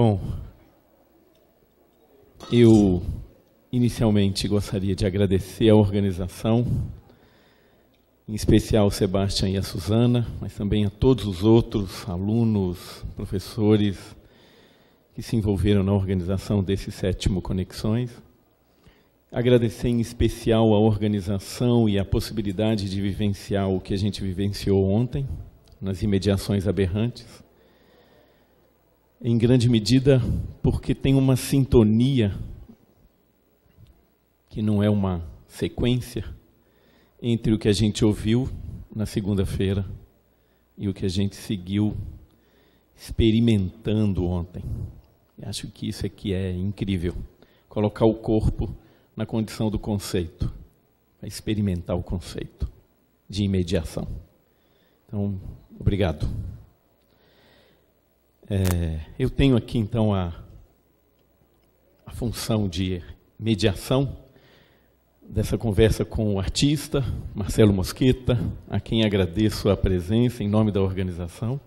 Bom, eu inicialmente gostaria de agradecer à organização, em especial ao Sebastião e a Suzana, mas também a todos os outros alunos, professores que se envolveram na organização desse 7º Conexões. Agradecer em especial a organização e a possibilidade de vivenciar o que a gente vivenciou ontem, nas imediações aberrantes, em grande medida porque tem uma sintonia, que não é uma sequência, entre o que a gente ouviu na segunda-feira e o que a gente seguiu experimentando ontem. Eu acho que isso aqui é incrível, colocar o corpo na condição do conceito, experimentar o conceito de imediação. Então, obrigado. Eu tenho aqui, então, a função de mediação dessa conversa com o artista Marcelo Mosqueta, a quem agradeço a presença em nome da organização,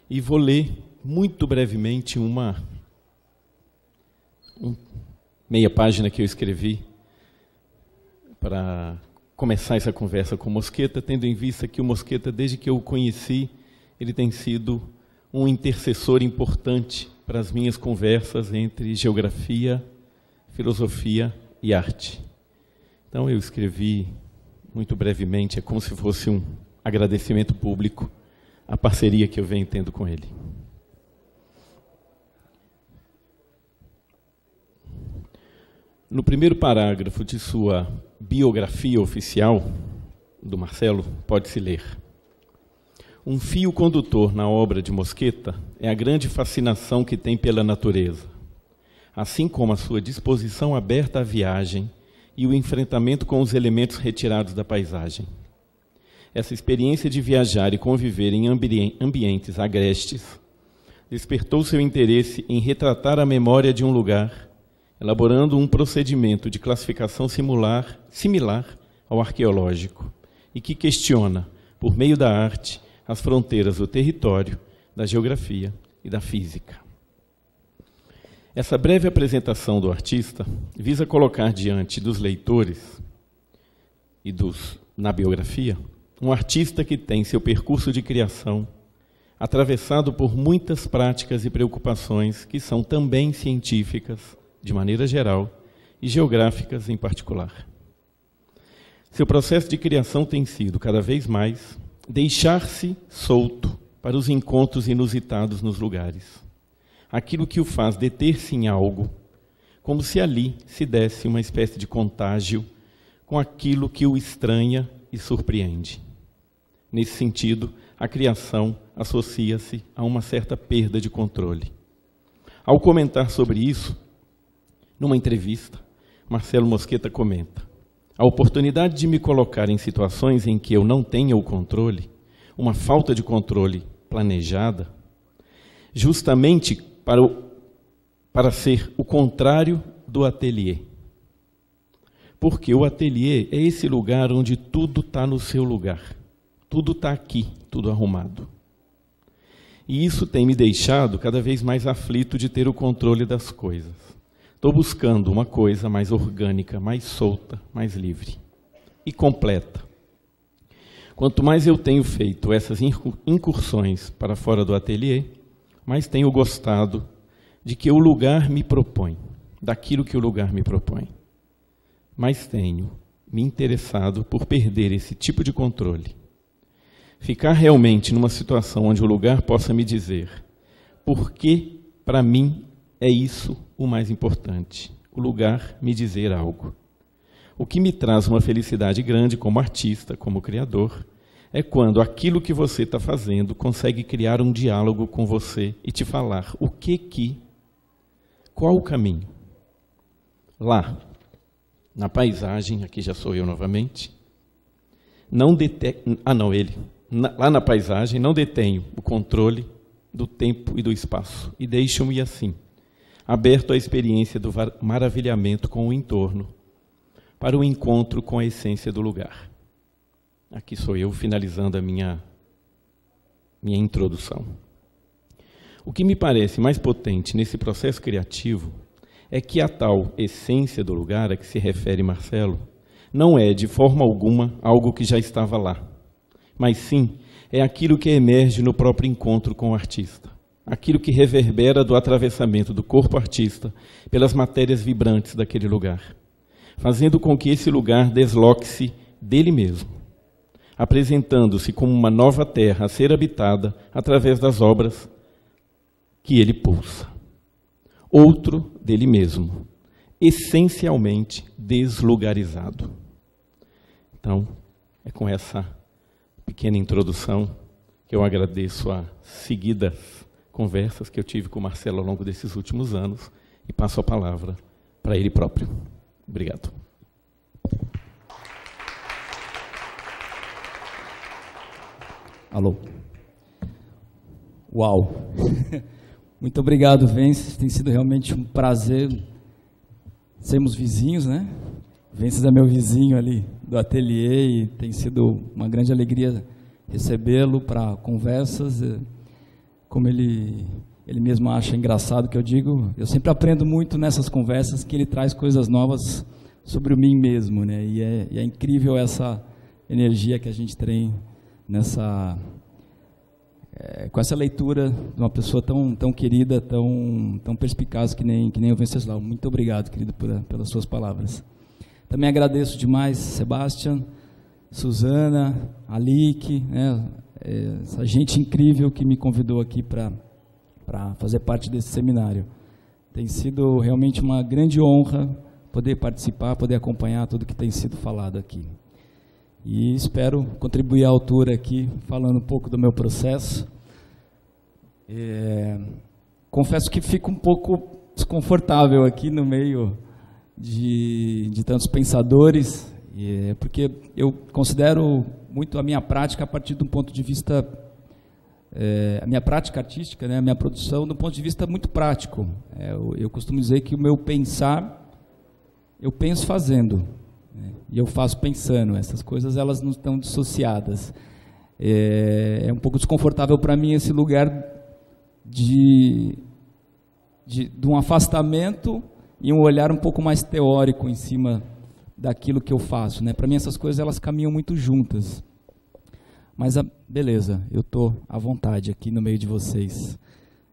e vou ler muito brevemente uma meia página que eu escrevi para começar essa conversa com o Mosqueta, tendo em vista que o Mosqueta, desde que eu o conheci, ele tem sido um intercessor importante para as minhas conversas entre geografia, filosofia e arte. Então eu escrevi muito brevemente, é como se fosse um agradecimento público à parceria que eu venho tendo com ele. No primeiro parágrafo de sua biografia oficial, do Marcelo, pode-se ler: um fio condutor na obra de Mosqueta é a grande fascinação que tem pela natureza, assim como a sua disposição aberta à viagem e o enfrentamento com os elementos retirados da paisagem. Essa experiência de viajar e conviver em ambientes agrestes despertou seu interesse em retratar a memória de um lugar, elaborando um procedimento de classificação similar ao arqueológico e que questiona, por meio da arte, as fronteiras do território, da geografia e da física. Essa breve apresentação do artista visa colocar diante dos leitores e na biografia um artista que tem seu percurso de criação atravessado por muitas práticas e preocupações que são também científicas, de maneira geral, e geográficas em particular. Seu processo de criação tem sido, cada vez mais, deixar-se solto para os encontros inusitados nos lugares. Aquilo que o faz deter-se em algo, como se ali se desse uma espécie de contágio com aquilo que o estranha e surpreende. Nesse sentido, a criação associa-se a uma certa perda de controle. Ao comentar sobre isso, numa entrevista, Marcelo Mosqueta comenta: a oportunidade de me colocar em situações em que eu não tenha o controle, uma falta de controle planejada, justamente para ser o contrário do ateliê. Porque o ateliê é esse lugar onde tudo está no seu lugar. Tudo está aqui, tudo arrumado. E isso tem me deixado cada vez mais aflito de ter o controle das coisas. Estou buscando uma coisa mais orgânica, mais solta, mais livre e completa. Quanto mais eu tenho feito essas incursões para fora do ateliê, mais tenho gostado de que o lugar me propõe, daquilo que o lugar me propõe. Mais tenho me interessado por perder esse tipo de controle. Ficar realmente numa situação onde o lugar possa me dizer por que, para mim, é isso o mais importante. O lugar me dizer algo. O que me traz uma felicidade grande como artista, como criador, é quando aquilo que você está fazendo consegue criar um diálogo com você e te falar qual o caminho. Lá, na paisagem, aqui já sou eu novamente, lá na paisagem não detenho o controle do tempo e do espaço e deixo-me assim, aberto à experiência do maravilhamento com o entorno, para o encontro com a essência do lugar. Aqui sou eu finalizando a minha introdução. O que me parece mais potente nesse processo criativo é que a tal essência do lugar a que se refere Marcelo não é, de forma alguma, algo que já estava lá, mas sim é aquilo que emerge no próprio encontro com o artista, aquilo que reverbera do atravessamento do corpo artista pelas matérias vibrantes daquele lugar, fazendo com que esse lugar desloque-se dele mesmo, apresentando-se como uma nova terra a ser habitada através das obras que ele pulsa. Outro dele mesmo, essencialmente deslugarizado. Então, é com essa pequena introdução que eu agradeço as seguidas conversas que eu tive com o Marcelo ao longo desses últimos anos e passo a palavra para ele próprio. Obrigado. Alô. Uau. Muito obrigado, Vences. Tem sido realmente um prazer sermos vizinhos, né? Vences é meu vizinho ali do ateliê e tem sido uma grande alegria recebê-lo para conversas. Como ele mesmo acha engraçado que eu digo, eu sempre aprendo muito nessas conversas que ele traz coisas novas sobre mim mesmo, né? E é incrível essa energia que a gente tem nessa... com essa leitura de uma pessoa tão querida, tão perspicaz que nem o Venceslau. Muito obrigado, querido, pelas suas palavras. Também agradeço demais, Sebastian, Suzana, Alique, né, essa gente incrível que me convidou aqui para fazer parte desse seminário. Tem sido realmente uma grande honra poder participar, poder acompanhar tudo que tem sido falado aqui. E espero contribuir à altura aqui, falando um pouco do meu processo. Confesso que fico um pouco desconfortável aqui no meio de tantos pensadores, porque eu considero muito a minha prática a partir de um ponto de vista, a minha prática artística, né, a minha produção, de um ponto de vista muito prático. Eu costumo dizer que o meu pensar, eu penso fazendo. E eu faço pensando, essas coisas elas não estão dissociadas. É um pouco desconfortável para mim esse lugar de um afastamento e um olhar um pouco mais teórico em cima daquilo que eu faço, né? Para mim essas coisas elas caminham muito juntas. Mas beleza, eu estou à vontade aqui no meio de vocês.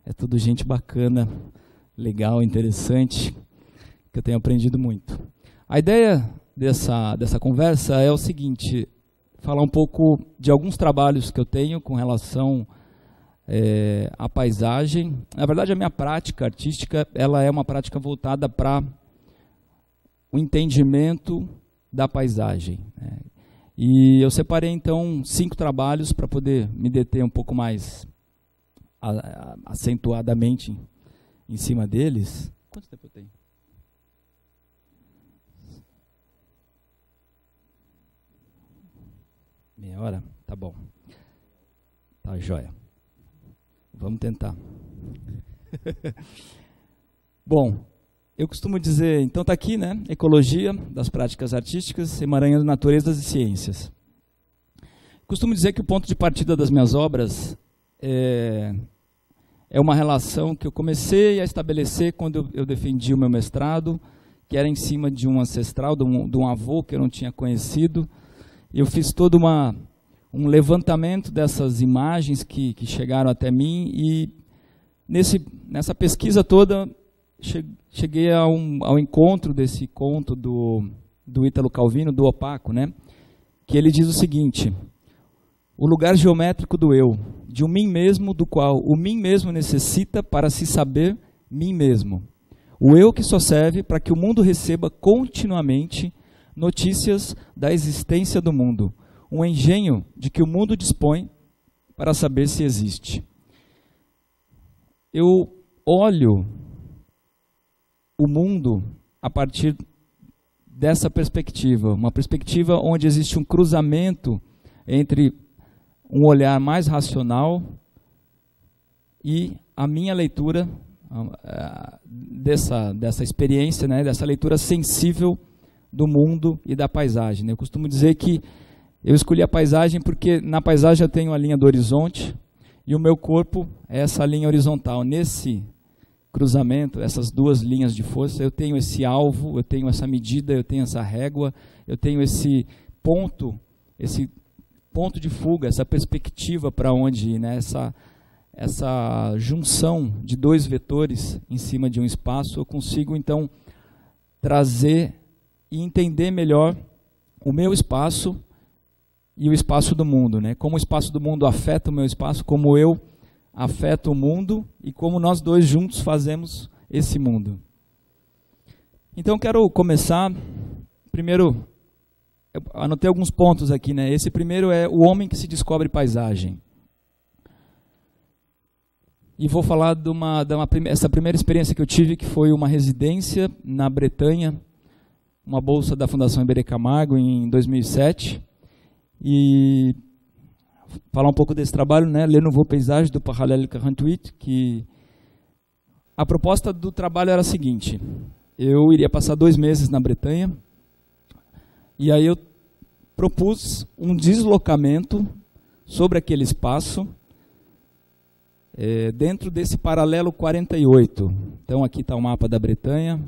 É tudo gente bacana, legal, interessante, que eu tenho aprendido muito. A ideia dessa conversa é o seguinte: falar um pouco de alguns trabalhos que eu tenho com relação à paisagem. Na verdade, a minha prática artística ela é uma prática voltada para o entendimento da paisagem, né? E eu separei, então, 5 trabalhos para poder me deter um pouco mais acentuadamente em cima deles. Quanto tempo eu tenho? Meia hora? Tá bom. Tá, joia. Vamos tentar. Bom, eu costumo dizer, então está aqui, né? Ecologia das práticas artísticas, emaranhando naturezas e ciências. Costumo dizer que o ponto de partida das minhas obras é uma relação que eu comecei a estabelecer quando eu defendi o meu mestrado, que era em cima de um ancestral, de um avô que eu não tinha conhecido. Eu fiz todo um levantamento dessas imagens que chegaram até mim e nessa pesquisa toda cheguei ao encontro desse conto do Ítalo Calvino, do Opaco, né? Que ele diz o seguinte: o lugar geométrico do eu, de um mim mesmo, do qual o mim mesmo necessita para se saber mim mesmo. O eu que só serve para que o mundo receba continuamente notícias da existência do mundo, um engenho de que o mundo dispõe para saber se existe. Eu olho o mundo a partir dessa perspectiva, uma perspectiva onde existe um cruzamento entre um olhar mais racional e a minha leitura dessa experiência, né, dessa leitura sensível do mundo e da paisagem. Eu costumo dizer que eu escolhi a paisagem porque na paisagem eu tenho a linha do horizonte, e o meu corpo é essa linha horizontal. Nesse cruzamento, essas duas linhas de força, eu tenho esse alvo, eu tenho essa medida, eu tenho essa régua, eu tenho esse ponto de fuga, essa perspectiva para onde ir, né? Essa junção de dois vetores em cima de um espaço, eu consigo então trazer e entender melhor o meu espaço e o espaço do mundo, né? Como o espaço do mundo afeta o meu espaço, como eu afeto o mundo e como nós dois juntos fazemos esse mundo. Então quero começar, primeiro, eu anotei alguns pontos aqui, né? Esse primeiro é o homem que se descobre paisagem. E vou falar essa primeira experiência que eu tive, que foi uma residência na Bretanha, uma bolsa da Fundação Iberê Camargo em 2007. E falar um pouco desse trabalho, né? Le Nouveau Paysage, do Parallèle 48, que a proposta do trabalho era a seguinte: eu iria passar 2 meses na Bretanha, e aí eu propus um deslocamento sobre aquele espaço, dentro desse paralelo 48. Então aqui está o mapa da Bretanha,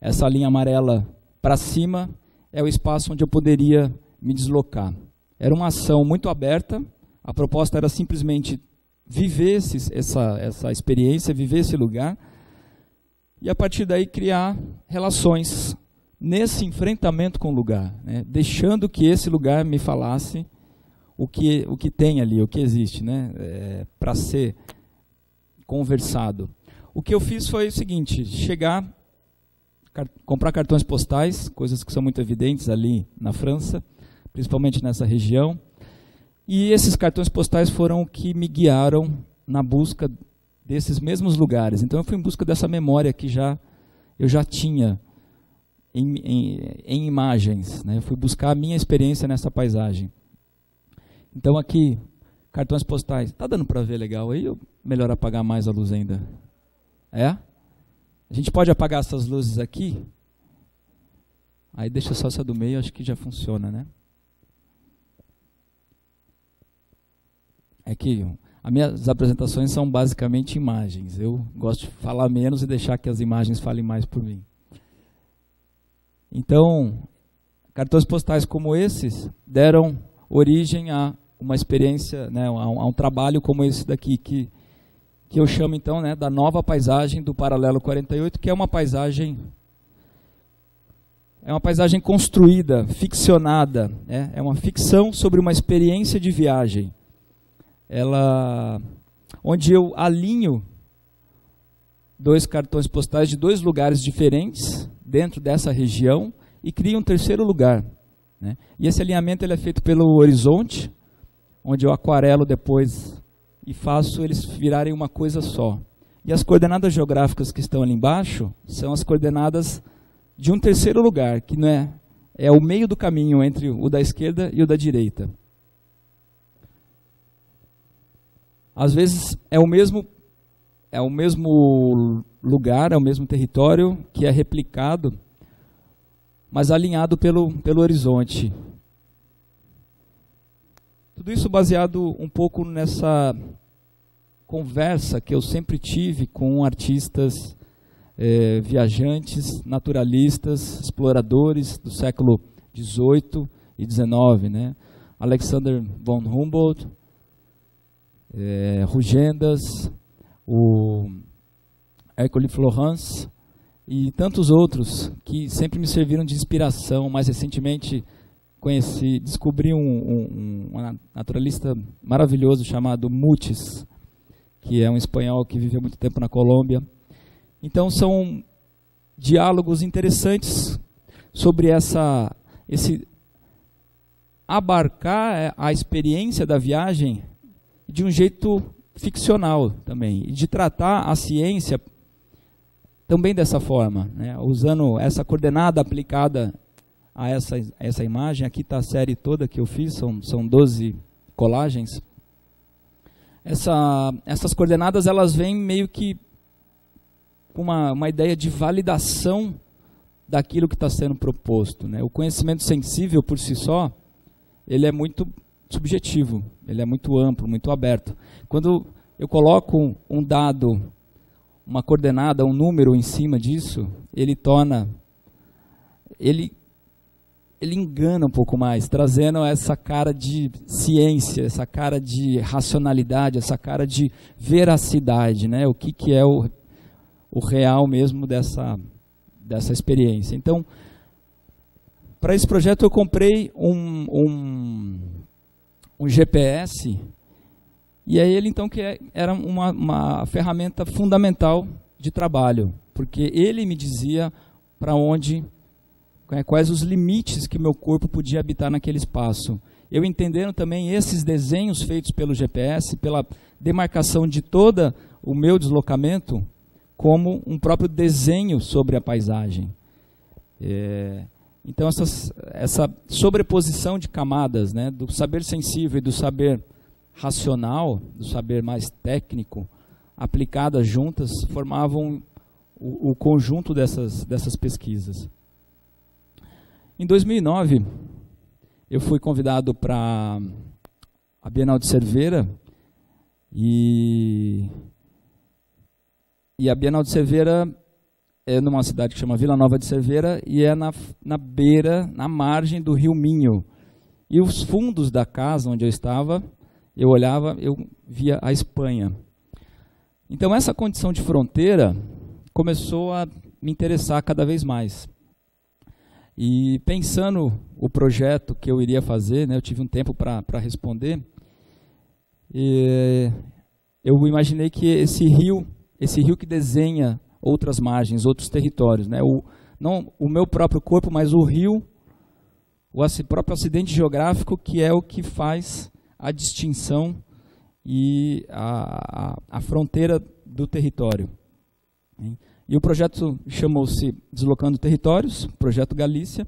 essa linha amarela para cima é o espaço onde eu poderia me deslocar. Era uma ação muito aberta, a proposta era simplesmente viver essa experiência, viver esse lugar, e a partir daí criar relações nesse enfrentamento com o lugar, né? Deixando que esse lugar me falasse o que tem ali, o que existe, né? Para ser conversado. O que eu fiz foi o seguinte: chegar, comprar cartões postais, coisas que são muito evidentes ali na França, principalmente nessa região, e esses cartões postais foram o que me guiaram na busca desses mesmos lugares. Então eu fui em busca dessa memória que eu já tinha em imagens, né? Eu fui buscar a minha experiência nessa paisagem. Então aqui, cartões postais. Tá dando para ver legal aí? Ou melhor apagar mais a luz ainda? É? A gente pode apagar essas luzes aqui? Aí deixa só essa do meio, acho que já funciona, né? É que as minhas apresentações são basicamente imagens. Eu gosto de falar menos e deixar que as imagens falem mais por mim. Então, cartões postais como esses deram origem a uma experiência, né, a um trabalho como esse daqui, que eu chamo então, né, da nova paisagem do Paralelo 48, que é uma paisagem construída, ficcionada, né? É uma ficção sobre uma experiência de viagem. Onde eu alinho 2 cartões postais de 2 lugares diferentes dentro dessa região e crio um terceiro lugar, né? E esse alinhamento ele é feito pelo horizonte, onde eu aquarelo depois e faço eles virarem uma coisa só. E as coordenadas geográficas que estão ali embaixo são as coordenadas de um terceiro lugar, que não é o meio do caminho entre o da esquerda e o da direita. Às vezes é o mesmo lugar, é o mesmo território que é replicado, mas alinhado pelo horizonte. Tudo isso baseado um pouco nessa conversa que eu sempre tive com artistas, viajantes, naturalistas, exploradores do século XVIII e XIX, né? Alexander von Humboldt, Rugendas, o Hercule Florence e tantos outros que sempre me serviram de inspiração. Mais recentemente descobri um naturalista maravilhoso chamado Mutis, que é um espanhol que viveu muito tempo na Colômbia. Então são diálogos interessantes sobre esse abarcar a experiência da viagem de um jeito ficcional também, e de tratar a ciência também dessa forma, né? Usando essa coordenada aplicada a essa imagem. Aqui está a série toda que eu fiz, são 12 colagens. Essas coordenadas elas vêm meio que com uma ideia de validação daquilo que está sendo proposto, né? O conhecimento sensível por si só, ele é muito subjetivo, ele é muito amplo, muito aberto. Quando eu coloco um dado, uma coordenada, um número em cima disso, ele engana um pouco mais, trazendo essa cara de ciência, essa cara de racionalidade, essa cara de veracidade, né? O que é o real mesmo dessa experiência. Então, para esse projeto eu comprei um GPS, e aí ele então era uma ferramenta fundamental de trabalho, porque ele me dizia para onde, quais os limites que meu corpo podia habitar naquele espaço. Eu entendendo também esses desenhos feitos pelo GPS, pela demarcação de todo o meu deslocamento, como um próprio desenho sobre a paisagem. Então essa sobreposição de camadas, né, do saber sensível e do saber racional, do saber mais técnico, aplicadas juntas, formavam o conjunto dessas pesquisas. Em 2009, eu fui convidado para a Bienal de Cerveira, e a Bienal de Cerveira é numa cidade que chama Vila Nova de Cerveira, e é na beira, na margem do Rio Minho. E os fundos da casa onde eu estava, eu olhava, eu via a Espanha. Então essa condição de fronteira começou a me interessar cada vez mais. E pensando o projeto que eu iria fazer, né, eu tive um tempo para responder, eu imaginei que esse rio que desenha outras margens, outros territórios, né, não o meu próprio corpo, mas o rio, o próprio acidente geográfico, que é o que faz a distinção e a fronteira do território. E o projeto chamou-se Deslocando Territórios, Projeto Galiza.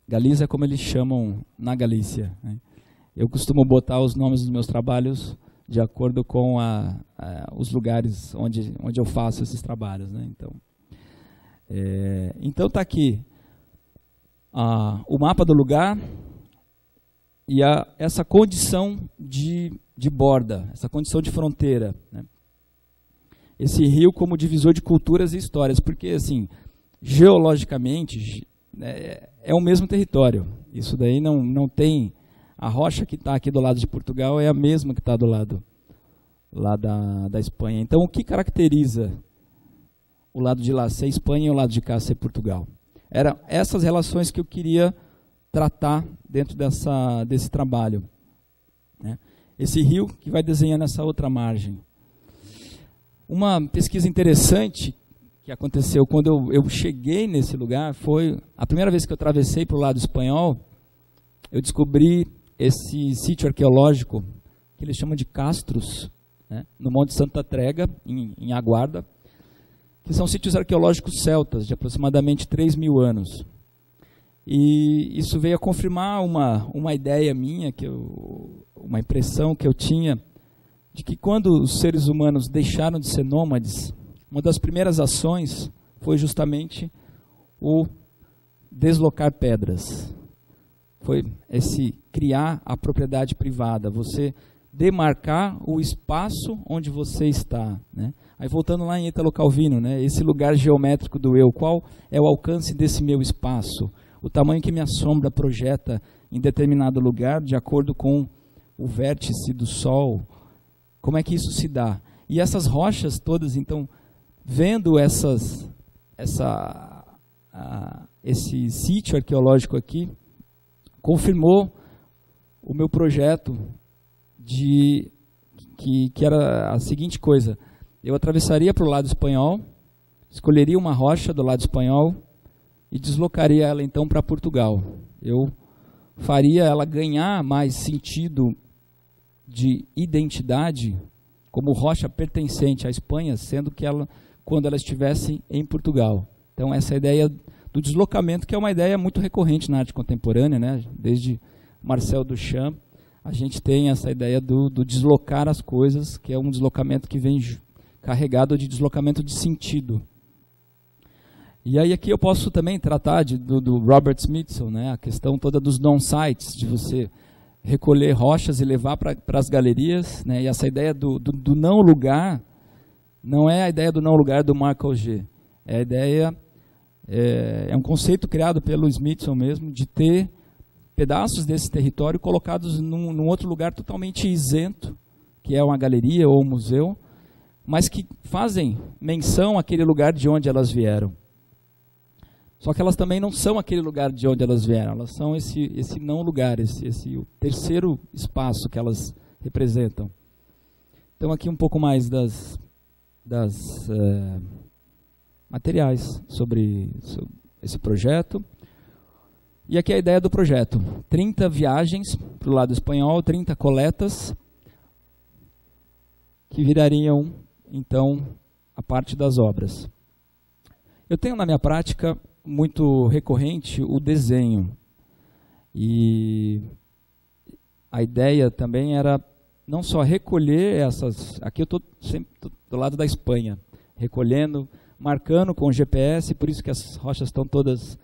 Galiza é como eles chamam na Galícia, né? Eu costumo botar os nomes dos meus trabalhos de acordo com os lugares onde eu faço esses trabalhos, né? Então está aqui o mapa do lugar e essa condição de borda, essa condição de fronteira, né? Esse rio como divisor de culturas e histórias, porque assim, geologicamente é o mesmo território. Isso daí não tem... A rocha que está aqui do lado de Portugal é a mesma que está do lado lá da Espanha. Então, o que caracteriza o lado de lá ser Espanha e o lado de cá ser Portugal? Eram essas relações que eu queria tratar dentro desse trabalho, né? Esse rio que vai desenhando essa outra margem. Uma pesquisa interessante que aconteceu quando eu cheguei nesse lugar foi a primeira vez que eu atravessei para o lado espanhol. Eu descobri esse sítio arqueológico que eles chamam de Castros, né, no Monte Santa Trega, em Aguarda, que são sítios arqueológicos celtas de aproximadamente 3.000 anos. E isso veio a confirmar uma ideia minha, uma impressão que eu tinha, de que quando os seres humanos deixaram de ser nômades, uma das primeiras ações foi justamente o deslocar pedras. Foi esse criar a propriedade privada, você demarcar o espaço onde você está, né? Aí voltando lá em Italo Calvino, né, esse lugar geométrico do eu, qual é o alcance desse meu espaço? O tamanho que minha sombra projeta em determinado lugar, de acordo com o vértice do Sol. Como é que isso se dá? E essas rochas todas, então, vendo esse sítio arqueológico aqui, confirmou o meu projeto que era a seguinte coisa: eu atravessaria para o lado espanhol, escolheria uma rocha do lado espanhol e deslocaria ela então para Portugal. Eu faria ela ganhar mais sentido de identidade como rocha pertencente à Espanha, sendo que quando ela estivesse em Portugal. Então essa ideia do deslocamento, que é uma ideia muito recorrente na arte contemporânea, né? Desde Marcel Duchamp, a gente tem essa ideia do deslocar as coisas, que é um deslocamento que vem carregado de deslocamento de sentido. E aí aqui eu posso também tratar do Robert Smithson, né, a questão toda dos non-sites, de você recolher rochas e levar para as galerias, né, e essa ideia do não lugar, não é a ideia do não lugar do Marc Augé, é a ideia, é um conceito criado pelo Smithson mesmo, de ter pedaços desse território colocados num outro lugar totalmente isento, que é uma galeria ou um museu, mas que fazem menção àquele lugar de onde elas vieram. Só que elas também não são aquele lugar de onde elas vieram, elas são esse não lugar, o terceiro espaço que elas representam. Então aqui um pouco mais das materiais sobre esse projeto. E aqui a ideia do projeto, 30 viagens para o lado espanhol, 30 coletas, que virariam, então, a parte das obras. Eu tenho na minha prática muito recorrente o desenho. E a ideia também era não só recolher essas... Aqui eu estou sempre do lado da Espanha, recolhendo, marcando com o GPS, por isso que as rochas estão todas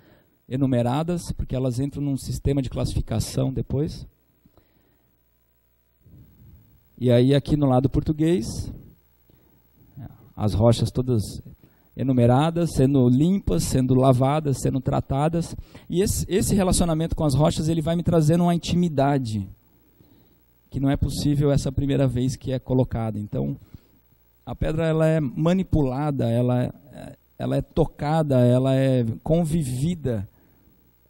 enumeradas, porque elas entram num sistema de classificação depois. E aí aqui no lado português, as rochas todas enumeradas, sendo limpas, sendo lavadas, sendo tratadas. E esse relacionamento com as rochas, ele vai me trazendo uma intimidade, que não é possível essa primeira vez que é colocada. Então, a pedra ela é manipulada, ela é tocada, ela é convivida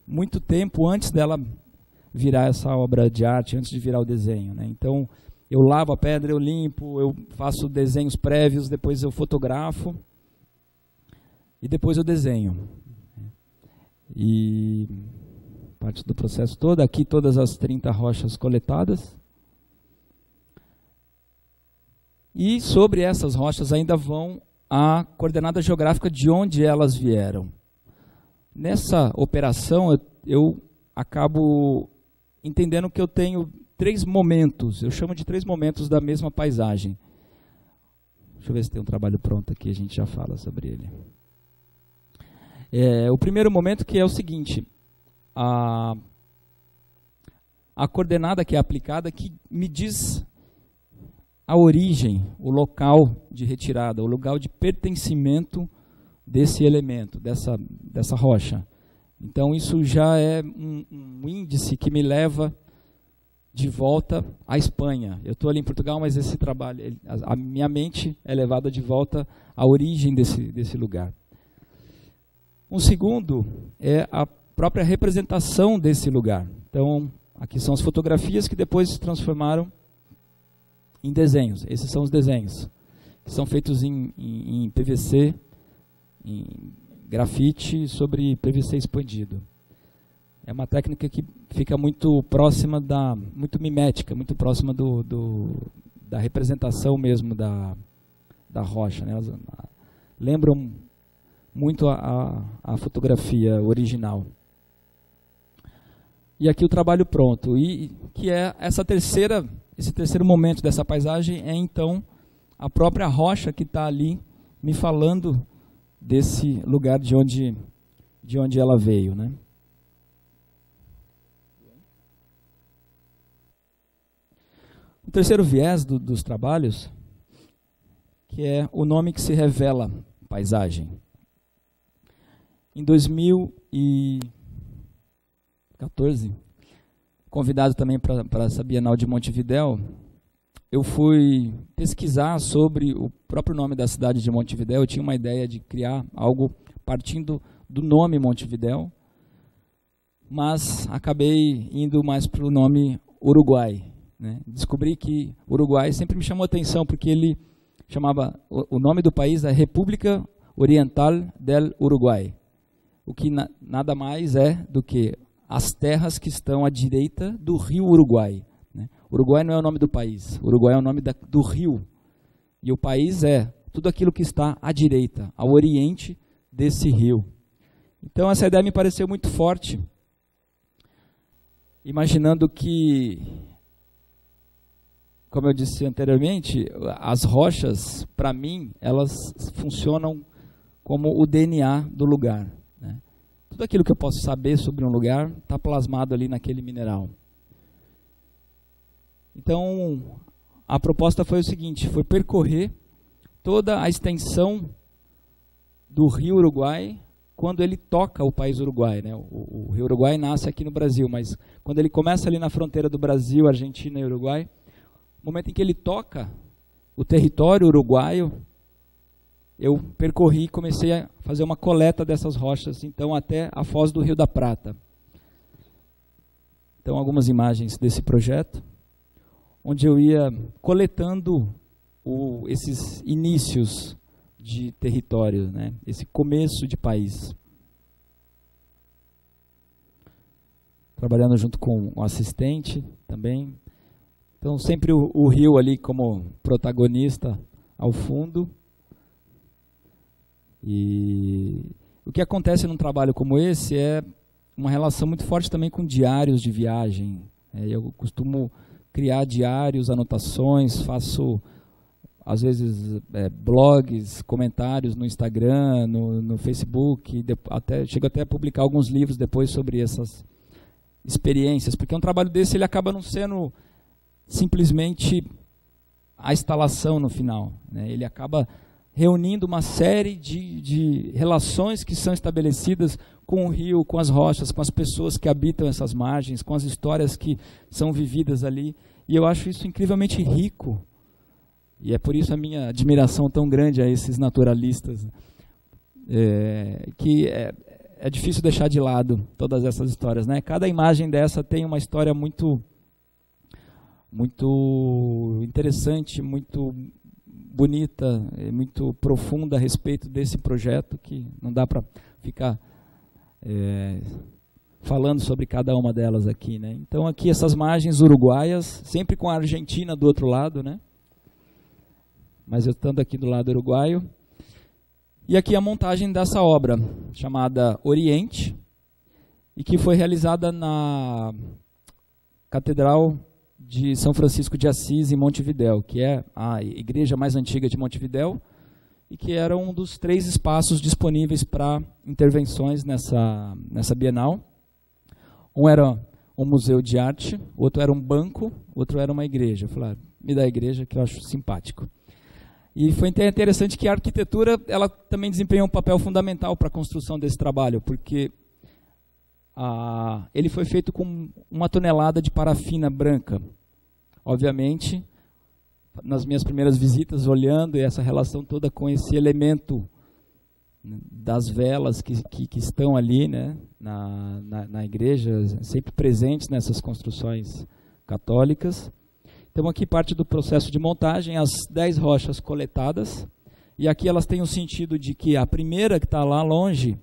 muito tempo antes dela virar essa obra de arte, antes de virar o desenho, né? Então, eu lavo a pedra, eu limpo, eu faço desenhos prévios, depois eu fotografo e depois eu desenho. E parte do processo todo, aqui todas as 30 rochas coletadas. E sobre essas rochas ainda vão a coordenada geográfica de onde elas vieram. Nessa operação eu acabo entendendo que eu tenho 3 momentos, eu chamo de 3 momentos da mesma paisagem. Deixa eu ver se tem um trabalho pronto aqui, a gente já fala sobre ele. O primeiro momento que é o seguinte, a coordenada que é aplicada que me diz a origem, o local de retirada, o lugar de pertencimento desse elemento, dessa rocha. Então isso já é um índice que me leva de volta à Espanha. Eu estou ali em Portugal, mas esse trabalho, a minha mente é levada de volta à origem desse lugar. Um segundo é a própria representação desse lugar. Então, aqui são as fotografias que depois se transformaram em desenhos. Esses são os desenhos, que são feitos em PVC, em grafite sobre PVC expandido. É uma técnica que fica muito próxima muito mimética, muito próxima da representação mesmo da rocha, né? Elas lembram muito a fotografia original. E aqui o trabalho pronto, e que é esse terceiro momento dessa paisagem é então a própria rocha que está ali me falando desse lugar de onde ela veio, né? O terceiro viés dos trabalhos, que é o nome que se revela, paisagem. Em 2014, convidado também para essa Bienal de Montevidéu, eu fui pesquisar sobre o próprio nome da cidade de Montevidéu. Eu tinha uma ideia de criar algo partindo do nome Montevidéu, mas acabei indo mais para o nome Uruguai, né? Descobri que Uruguai sempre me chamou a atenção, porque ele chamava, o nome do país é República Oriental del Uruguai, o que nada mais é do que as terras que estão à direita do rio Uruguai, né? Uruguai não é o nome do país, Uruguai é o nome do rio, e o país é tudo aquilo que está à direita, ao oriente desse rio. Então essa ideia me pareceu muito forte, imaginando que, como eu disse anteriormente, as rochas, para mim, elas funcionam como o DNA do lugar, né? Tudo aquilo que eu posso saber sobre um lugar está plasmado ali naquele mineral. Então, a proposta foi o seguinte, foi percorrer toda a extensão do Rio Uruguai, quando ele toca o país Uruguai, né? O Rio Uruguai nasce aqui no Brasil, mas quando ele começa ali na fronteira do Brasil, Argentina e Uruguai, no momento em que ele toca o território uruguaio, eu percorri e comecei a fazer uma coleta dessas rochas, então até a foz do Rio da Prata. Então algumas imagens desse projeto, onde eu ia coletando esses inícios de território, né? Esse começo de país. Trabalhando junto com um assistente também. Então sempre o rio ali como protagonista ao fundo. E o que acontece num trabalho como esse é uma relação muito forte também com diários de viagem. Eu costumo criar diários, anotações, faço às vezes blogs, comentários no Instagram, no Facebook, chego até a publicar alguns livros depois sobre essas experiências, porque um trabalho desse ele acaba não sendo simplesmente a instalação no final, né? Ele acaba reunindo uma série de relações que são estabelecidas com o rio, com as rochas, com as pessoas que habitam essas margens, com as histórias que são vividas ali, e eu acho isso incrivelmente rico. E é por isso a minha admiração tão grande a esses naturalistas, que é difícil deixar de lado todas essas histórias, né? Cada imagem dessa tem uma história muito interessante, muito bonita, muito profunda a respeito desse projeto, que não dá para ficar falando sobre cada uma delas aqui, né? Então aqui essas margens uruguaias, sempre com a Argentina do outro lado, né? Mas eu estando aqui do lado uruguaio. E aqui a montagem dessa obra, chamada Oriente, e que foi realizada na Catedral de São Francisco de Assis, em Montevidéu, que é a igreja mais antiga de Montevidéu, e que era um dos 3 espaços disponíveis para intervenções nessa Bienal. Um era um museu de arte, outro era um banco, outro era uma igreja. Eu falei, me dá a igreja que eu acho simpático. E foi interessante que a arquitetura ela também desempenhou um papel fundamental para a construção desse trabalho, porque ele foi feito com 1 tonelada de parafina branca. Obviamente, nas minhas primeiras visitas, olhando essa relação toda com esse elemento das velas que estão ali, né, na igreja, sempre presentes nessas construções católicas. Então aqui parte do processo de montagem, as 10 rochas coletadas, e aqui elas têm o sentido de que a primeira que está lá longe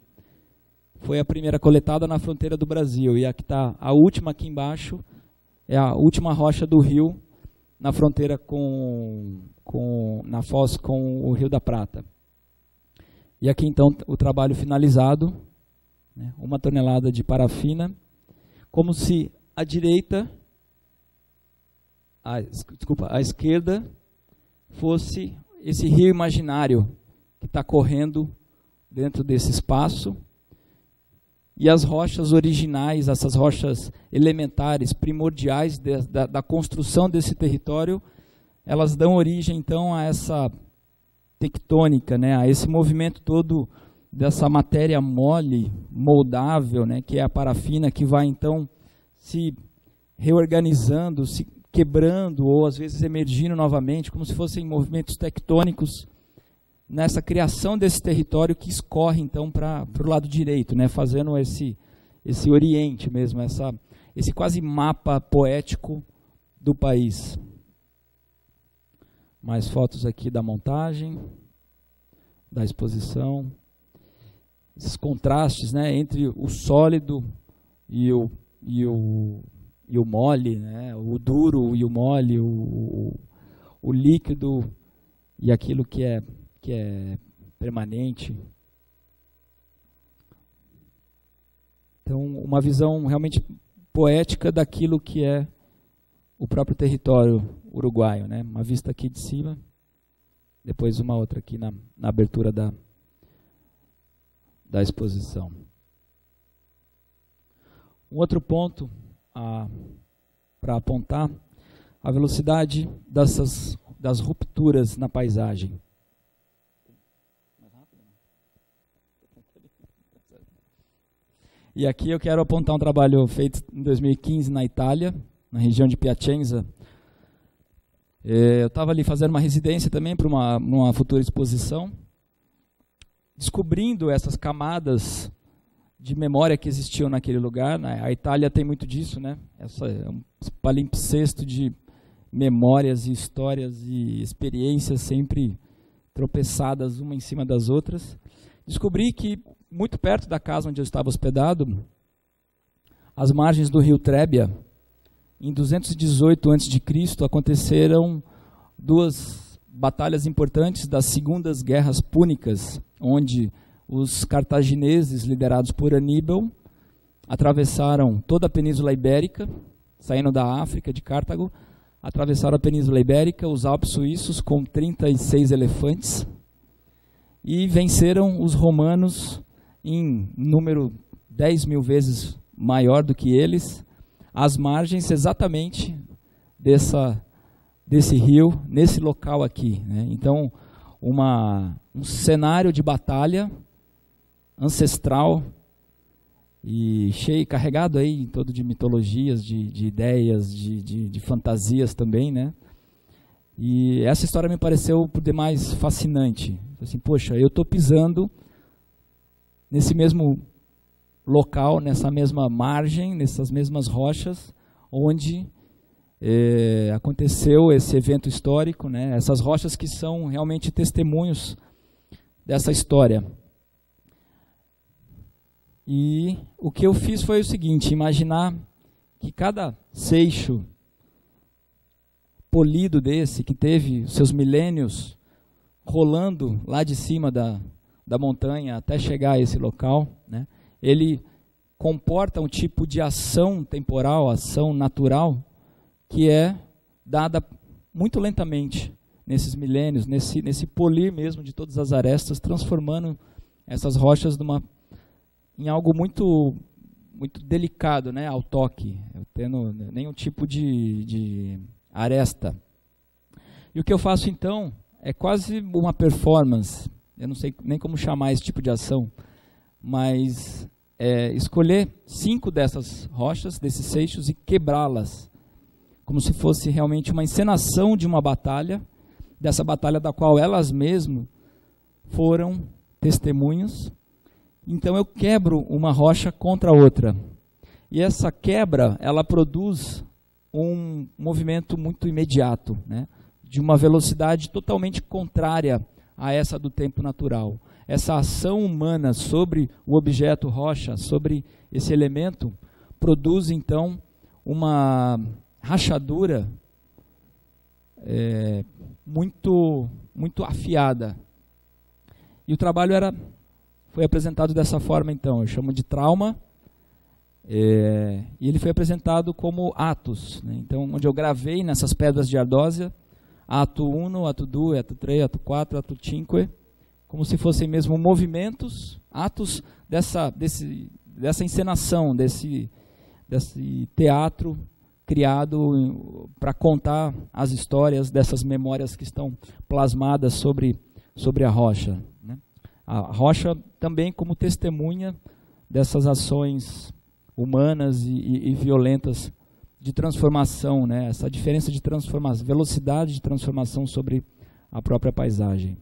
foi a primeira coletada na fronteira do Brasil, e a que está a última aqui embaixo é a última rocha do rio na fronteira na foz com o Rio da Prata. E aqui então o trabalho finalizado, né, 1 tonelada de parafina, como se a direita... à esquerda fosse esse rio imaginário que está correndo dentro desse espaço, e as rochas originais, essas rochas elementares, primordiais da construção desse território, elas dão origem então a essa tectônica, né, a esse movimento todo dessa matéria mole, moldável, né, que é a parafina, que vai então se reorganizando, se quebrando ou às vezes emergindo novamente, como se fossem movimentos tectônicos nessa criação desse território que escorre então para o lado direito, né, fazendo esse Oriente mesmo, esse quase mapa poético do país. Mais fotos aqui da montagem, da exposição, esses contrastes, né, entre o sólido e o mole, né? O duro e o mole, o líquido e aquilo que é permanente. Então, uma visão realmente poética daquilo que é o próprio território uruguaio, né? Uma vista aqui de cima, depois uma outra aqui na abertura da exposição. Um outro ponto para apontar, a velocidade das rupturas na paisagem. E aqui eu quero apontar um trabalho feito em 2015 na Itália, na região de Piacenza. Eu estava ali fazendo uma residência também para uma futura exposição, descobrindo essas camadas de memória que existiam naquele lugar, né? A Itália tem muito disso, né? Essa é um palimpsesto de memórias e histórias e experiências sempre tropeçadas uma em cima das outras. Descobri que muito perto da casa onde eu estava hospedado, às margens do rio Trebbia, em 218 a.C., aconteceram duas batalhas importantes das segundas guerras púnicas, onde os cartagineses, liderados por Aníbal, atravessaram toda a Península Ibérica, saindo da África, de Cartago, atravessaram a Península Ibérica, os Alpes suíços, com 36 elefantes, e venceram os romanos em número 10.000 vezes maior do que eles, às margens exatamente desse rio, nesse local aqui, né? Então, um cenário de batalha ancestral e cheio, carregado aí todo de mitologias, de ideias, de fantasias também, né? E essa história me pareceu por demais fascinante. Assim, poxa, eu estou pisando nesse mesmo local, nessa mesma margem, nessas mesmas rochas, onde aconteceu esse evento histórico, né? Essas rochas que são realmente testemunhos dessa história. E o que eu fiz foi o seguinte, imaginar que cada seixo polido desse, que teve seus milênios rolando lá de cima da montanha até chegar a esse local, né? Ele comporta um tipo de ação temporal, ação natural, que é dada muito lentamente nesses milênios, nesse polir mesmo de todas as arestas, transformando essas rochas em algo muito, muito delicado, né, ao toque, tendo nenhum tipo de aresta. E o que eu faço então é quase uma performance, eu não sei nem como chamar esse tipo de ação, mas escolher 5 dessas rochas, desses seixos, e quebrá-las, como se fosse realmente uma encenação de uma batalha, dessa batalha da qual elas mesmas foram testemunhas. Então eu quebro uma rocha contra a outra. E essa quebra, ela produz um movimento muito imediato, né? De uma velocidade totalmente contrária a essa do tempo natural. Essa ação humana sobre o objeto rocha, sobre esse elemento, produz então uma rachadura muito, muito afiada. E o trabalho foi apresentado dessa forma então, eu chamo de trauma, e ele foi apresentado como atos, né? Então, onde eu gravei nessas pedras de ardósia, ato 1, ato 2, ato 3, ato 4, ato 5, como se fossem mesmo movimentos, atos dessa encenação, desse teatro criado para contar as histórias dessas memórias que estão plasmadas sobre a rocha, né? A rocha também como testemunha dessas ações humanas e violentas de transformação, né? Essa diferença de transformação, velocidade de transformação sobre a própria paisagem.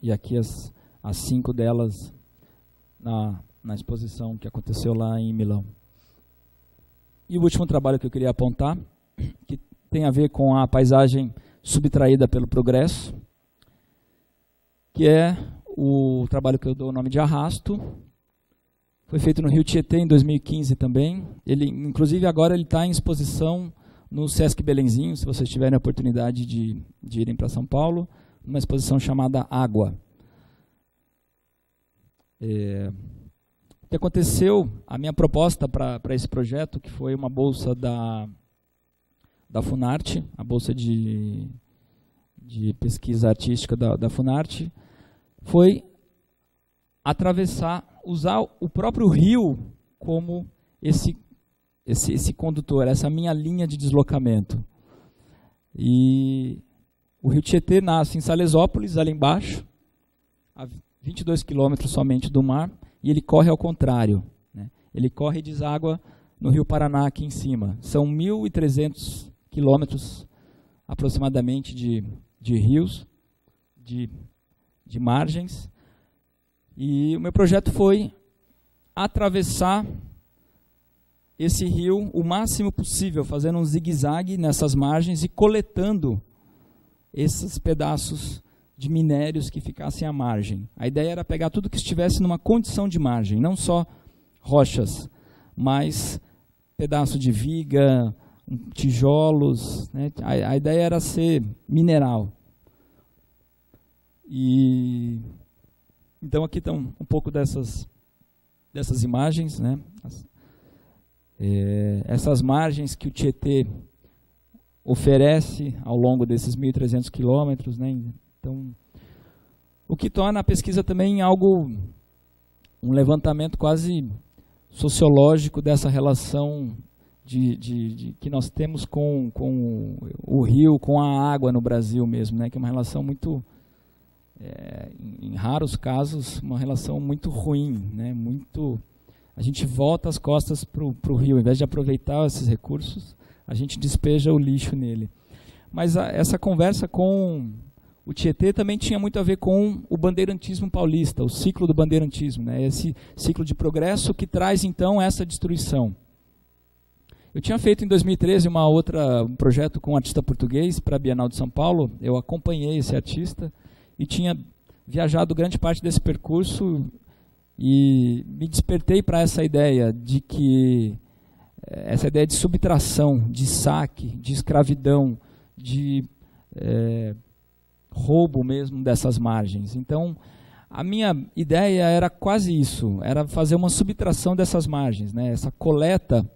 E aqui as 5 delas na exposição que aconteceu lá em Milão. E o último trabalho que eu queria apontar, que tem a ver com a paisagem subtraída pelo progresso, que é o trabalho que eu dou o nome de Arrasto. Foi feito no Rio Tietê em 2015 também. Inclusive agora ele está em exposição no Sesc Belenzinho, se vocês tiverem a oportunidade de irem para São Paulo, numa exposição chamada Água. O que aconteceu, a minha proposta para esse projeto, que foi uma bolsa da Funarte, a bolsa de pesquisa artística da Funarte, foi usar o próprio rio como esse condutor, essa minha linha de deslocamento. E o rio Tietê nasce em Salesópolis, ali embaixo, a 22 quilômetros somente do mar, e ele corre ao contrário, né? Ele corre e deságua no rio Paraná aqui em cima. São 1.300 quilômetros aproximadamente de rios, de margens. E o meu projeto foi atravessar esse rio o máximo possível, fazendo um zigue-zague nessas margens e coletando esses pedaços de minérios que ficassem à margem. A ideia era pegar tudo que estivesse numa condição de margem, não só rochas, mas pedaço de viga, tijolos, né? A ideia era ser mineral. E então aqui estão um pouco dessas imagens, né? Essas margens que o Tietê oferece ao longo desses 1.300 quilômetros, né? Então, o que torna a pesquisa também um levantamento quase sociológico dessa relação que nós temos com o rio, com a água no Brasil mesmo, né? Que é uma relação muito, em raros casos, uma relação muito ruim, né? A gente volta as costas para o rio, ao invés de aproveitar esses recursos, a gente despeja o lixo nele. Mas essa conversa com o Tietê também tinha muito a ver com o bandeirantismo paulista, o ciclo do bandeirantismo, né? Esse ciclo de progresso que traz então essa destruição. Eu tinha feito em 2013 um projeto com um artista português para a Bienal de São Paulo. Eu acompanhei esse artista e tinha viajado grande parte desse percurso e me despertei para essa ideia de subtração, de saque, de escravidão, de roubo mesmo dessas margens. Então, a minha ideia era quase isso, era fazer uma subtração dessas margens, né? Essa coleta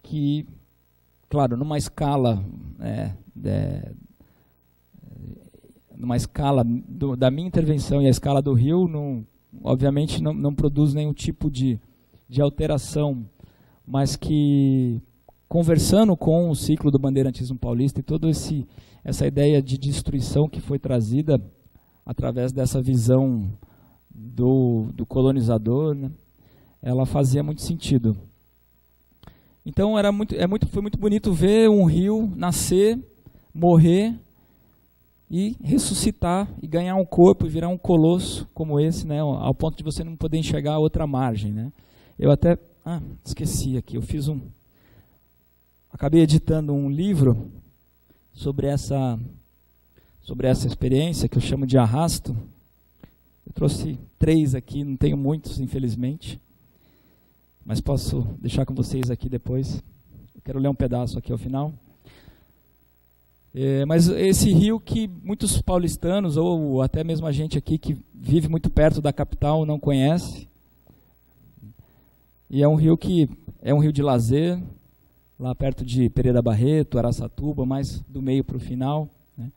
que, claro, numa escala da minha intervenção e a escala do rio, obviamente não produz nenhum tipo de alteração, mas que, conversando com o ciclo do bandeirantismo paulista e toda essa ideia de destruição que foi trazida através dessa visão do colonizador, né, ela fazia muito sentido. Então foi muito bonito ver um rio nascer, morrer e ressuscitar e ganhar um corpo e virar um colosso como esse, né, ao ponto de você não poder enxergar a outra margem, né. Eu até esqueci aqui, acabei editando um livro sobre essa experiência que eu chamo de arrasto. Eu trouxe 3 aqui, não tenho muitos, infelizmente, mas posso deixar com vocês aqui depois. Eu quero ler um pedaço aqui ao final. Mas esse rio que muitos paulistanos, ou até mesmo a gente aqui que vive muito perto da capital, não conhece. E é um rio que é um rio de lazer, lá perto de Pereira Barreto, Araçatuba, mais do meio para o final, né?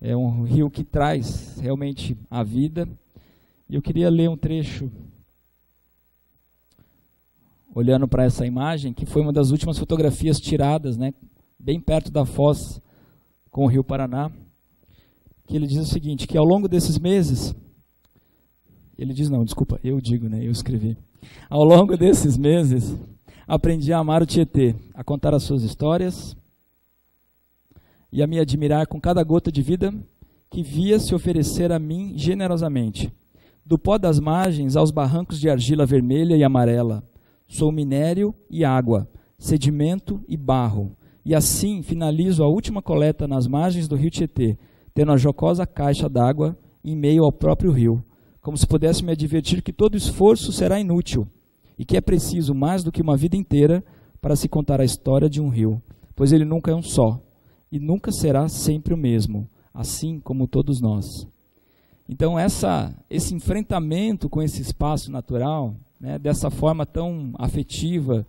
É um rio que traz realmente a vida. E eu queria ler um trecho, olhando para essa imagem, que foi uma das últimas fotografias tiradas, né, bem perto da foz com o rio Paraná, que ele diz o seguinte, que ao longo desses meses, eu escrevi. Ao longo desses meses, aprendi a amar o Tietê, a contar as suas histórias e a me admirar com cada gota de vida que via se oferecer a mim generosamente. Do pó das margens aos barrancos de argila vermelha e amarela, sou minério e água, sedimento e barro. E assim finalizo a última coleta nas margens do rio Tietê, tendo a jocosa caixa d'água em meio ao próprio rio, como se pudesse me advertir que todo esforço será inútil e que é preciso mais do que uma vida inteira para se contar a história de um rio, pois ele nunca é um só e nunca será sempre o mesmo, assim como todos nós. Então esse enfrentamento com esse espaço natural, né, dessa forma tão afetiva,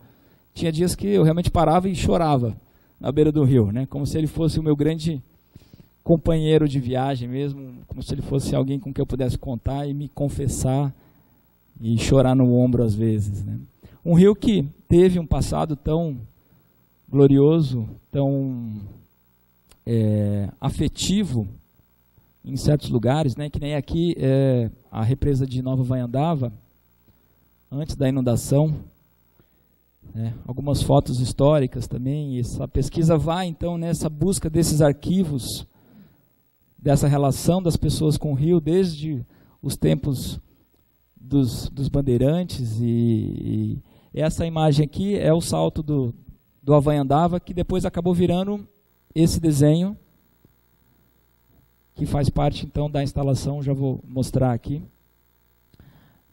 tinha dias que eu realmente parava e chorava na beira do rio, né? Como se ele fosse o meu grande companheiro de viagem mesmo, como se ele fosse alguém com quem eu pudesse contar e me confessar e chorar no ombro às vezes, né? Um rio que teve um passado tão glorioso, tão afetivo em certos lugares, né? Que nem aqui a represa de Nova Vanhandava, antes da inundação. Algumas fotos históricas também. Essa pesquisa vai então nessa busca desses arquivos, dessa relação das pessoas com o rio desde os tempos dos bandeirantes, e essa imagem aqui é o salto do Avanhandava, que depois acabou virando esse desenho, que faz parte então da instalação, já vou mostrar aqui.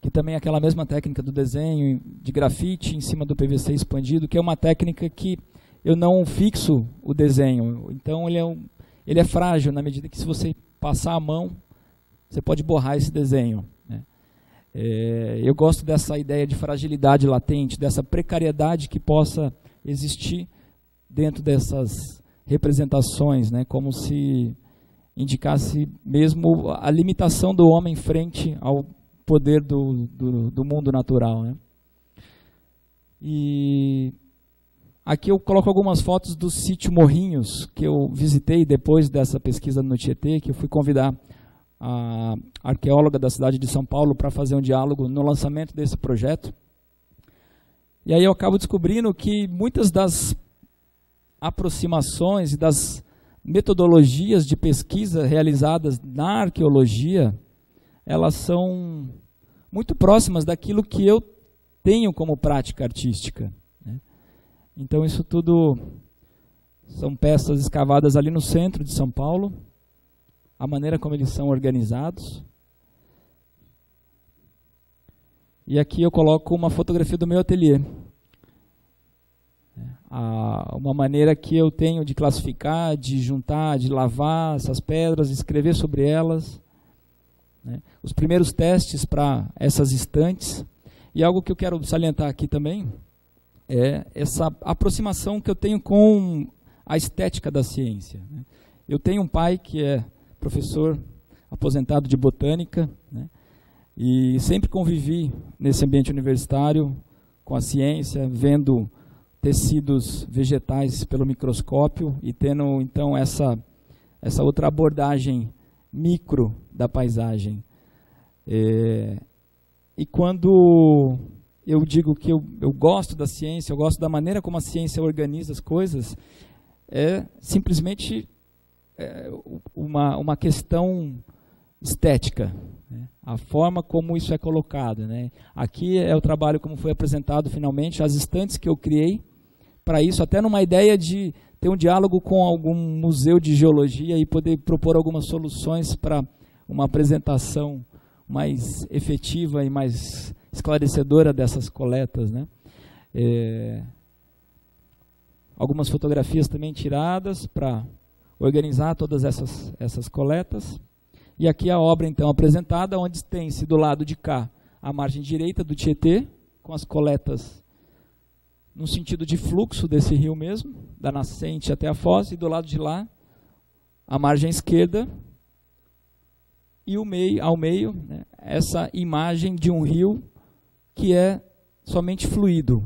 Que também é aquela mesma técnica do desenho de grafite em cima do PVC expandido, que é uma técnica que eu não fixo o desenho. Então ele é frágil na medida que, se você passar a mão, você pode borrar esse desenho, né? Eu gosto dessa ideia de fragilidade latente, dessa precariedade que possa existir dentro dessas representações, né? Como se indicasse mesmo a limitação do homem frente ao poder do mundo natural, né? E aqui eu coloco algumas fotos do sítio Morrinhos, que eu visitei depois dessa pesquisa no Tietê, que eu fui convidar a arqueóloga da cidade de São Paulo para fazer um diálogo no lançamento desse projeto. E aí eu acabo descobrindo que muitas das aproximações e das metodologias de pesquisa realizadas na arqueologia, elas são muito próximas daquilo que eu tenho como prática artística, né? Então isso tudo são peças escavadas ali no centro de São Paulo, a maneira como eles são organizados. E aqui eu coloco uma fotografia do meu ateliê. Uma maneira que eu tenho de classificar, de juntar, de lavar essas pedras, escrever sobre elas, né? Os primeiros testes para essas estantes. E algo que eu quero salientar aqui também é essa aproximação que eu tenho com a estética da ciência, né? Eu tenho um pai que é professor aposentado de botânica, né? E sempre convivi nesse ambiente universitário com a ciência, vendo tecidos vegetais pelo microscópio e tendo então essa outra abordagem micro da paisagem. E quando eu digo que eu gosto da ciência, eu gosto da maneira como a ciência organiza as coisas, é simplesmente uma questão estética, né? A forma como isso é colocado, né? Aqui é o trabalho como foi apresentado finalmente, as estantes que eu criei para isso, até numa ideia de ter um diálogo com algum museu de geologia e poder propor algumas soluções para uma apresentação mais efetiva e mais esclarecedora dessas coletas, né? Algumas fotografias também tiradas para organizar todas essas coletas. E aqui a obra então apresentada, onde tem-se do lado de cá a margem direita do Tietê, com as coletas no sentido de fluxo desse rio mesmo, da nascente até a foz, e do lado de lá a margem esquerda e ao meio, né, essa imagem de um rio que é somente fluido,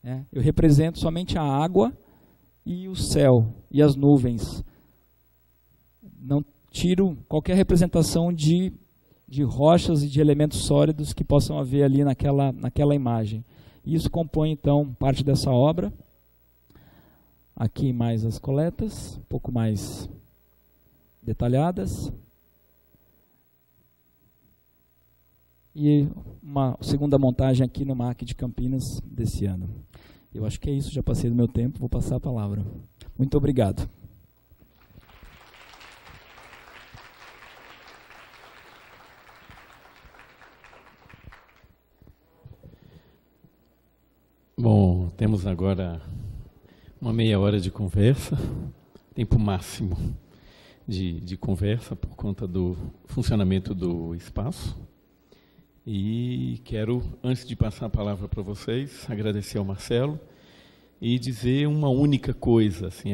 né? Eu represento somente a água e o céu e as nuvens. Não tiro qualquer representação de rochas e de elementos sólidos que possam haver ali naquela imagem. Isso compõe então parte dessa obra. Aqui mais as coletas, um pouco mais detalhadas. E uma segunda montagem aqui no MAC de Campinas desse ano. Eu acho que é isso, já passei do meu tempo, vou passar a palavra. Muito obrigado. Bom, temos agora uma meia hora de conversa, tempo máximo de conversa por conta do funcionamento do espaço. E quero, antes de passar a palavra para vocês, agradecer ao Marcelo e dizer uma única coisa. Assim,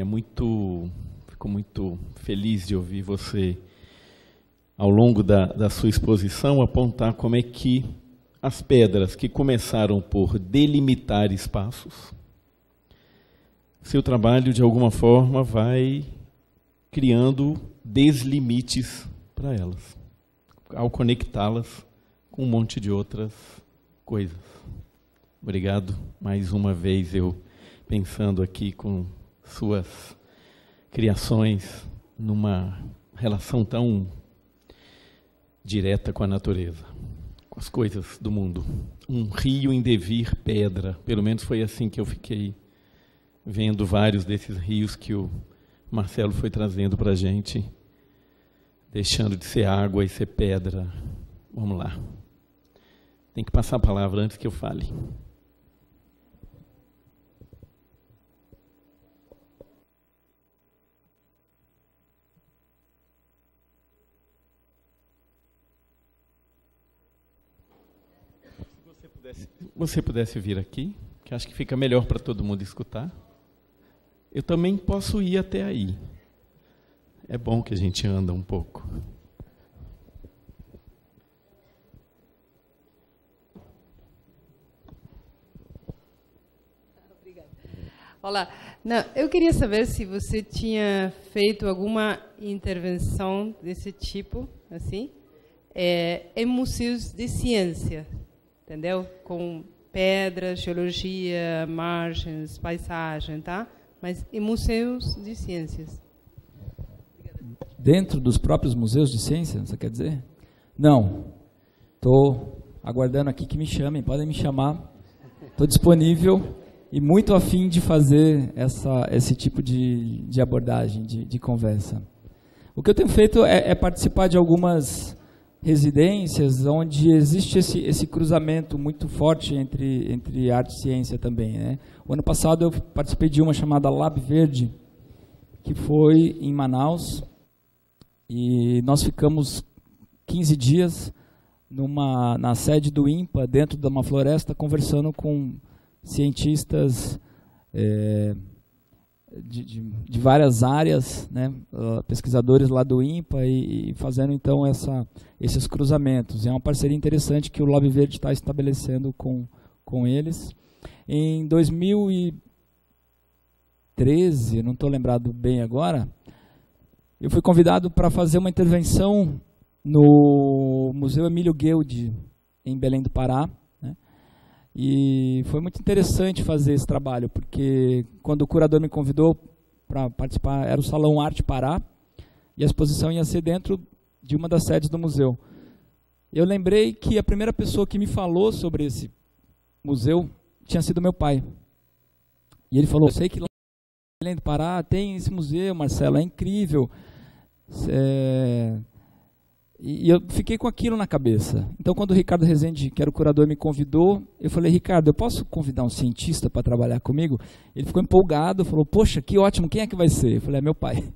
fico muito feliz de ouvir você, ao longo da sua exposição, apontar como é que as pedras que começaram por delimitar espaços, seu trabalho, de alguma forma, vai criando deslimites para elas, ao conectá-las com um monte de outras coisas. Obrigado, mais uma vez, eu pensando aqui com suas criações numa relação tão direta com a natureza, com as coisas do mundo. Um rio em devir pedra, pelo menos foi assim que eu fiquei vendo vários desses rios que o Marcelo foi trazendo para a gente, deixando de ser água e ser pedra. Vamos lá. Tem que passar a palavra antes que eu fale. Se você pudesse vir aqui, que acho que fica melhor para todo mundo escutar. Eu também posso ir até aí. É bom que a gente anda um pouco. Obrigada. Olá. Não, eu queria saber se você tinha feito alguma intervenção desse tipo, assim, em museus de ciência, entendeu? Com pedras, geologia, margens, paisagem, tá? Mas em museus de ciências. Dentro dos próprios museus de ciência, você quer dizer? Não. Estou aguardando aqui que me chamem, podem me chamar. Estou disponível e muito afim de fazer esse tipo de abordagem, de conversa. O que eu tenho feito é participar de algumas residências onde existe esse cruzamento muito forte entre arte e ciência também, né? O ano passado eu participei de uma chamada Lab Verde, que foi em Manaus, e nós ficamos 15 dias na sede do INPA, dentro de uma floresta, conversando com cientistas de várias áreas, né, pesquisadores lá do INPA e fazendo então esses cruzamentos. É uma parceria interessante que o Lab Verde está estabelecendo com eles. Em 2013, não estou lembrado bem agora, eu fui convidado para fazer uma intervenção no Museu Emílio Guild, em Belém do Pará, né? E foi muito interessante fazer esse trabalho, porque quando o curador me convidou para participar, era o Salão Arte Pará, e a exposição ia ser dentro de uma das sedes do museu. Eu lembrei que a primeira pessoa que me falou sobre esse museu tinha sido meu pai. E ele falou: eu sei que lá em Belém do Pará tem esse museu, Marcelo, é incrível. E eu fiquei com aquilo na cabeça. Então, quando o Ricardo Rezende, que era o curador, me convidou, eu falei: Ricardo, eu posso convidar um cientista para trabalhar comigo? Ele ficou empolgado, falou: poxa, que ótimo, quem é que vai ser? Eu falei: é meu pai.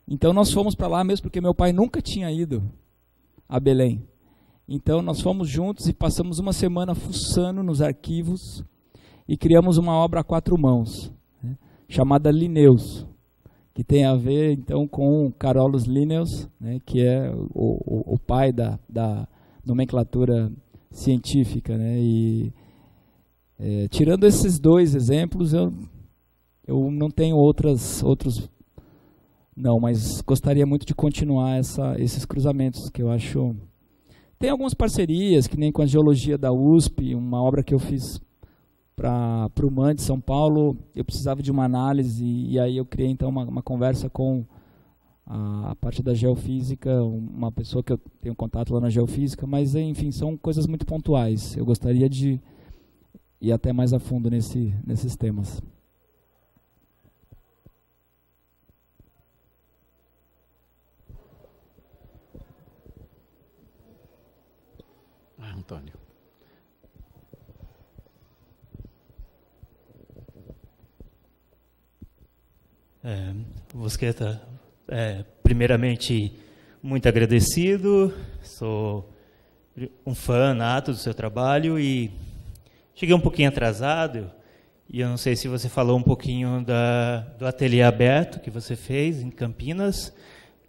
Então, nós fomos para lá mesmo, porque meu pai nunca tinha ido a Belém. Então, nós fomos juntos e passamos uma semana fuçando nos arquivos e criamos uma obra a 4 mãos, né, chamada Linnaeus, que tem a ver, então, com Carolus Linnaeus, né, que é o pai da nomenclatura científica, né, e tirando esses 2 exemplos, eu não tenho outros, não, mas gostaria muito de continuar esses cruzamentos, que eu acho... Tem algumas parcerias, que nem com a Geologia da USP, uma obra que eu fiz para o MAN de São Paulo. Eu precisava de uma análise e aí eu criei então uma conversa com a parte da geofísica, uma pessoa que eu tenho contato lá na geofísica, mas enfim, são coisas muito pontuais. Eu gostaria de ir até mais a fundo nesses temas. Antônio. Mosqueta, primeiramente, muito agradecido, sou um fã nato do seu trabalho e cheguei um pouquinho atrasado E eu não sei se você falou um pouquinho do ateliê aberto que você fez em Campinas,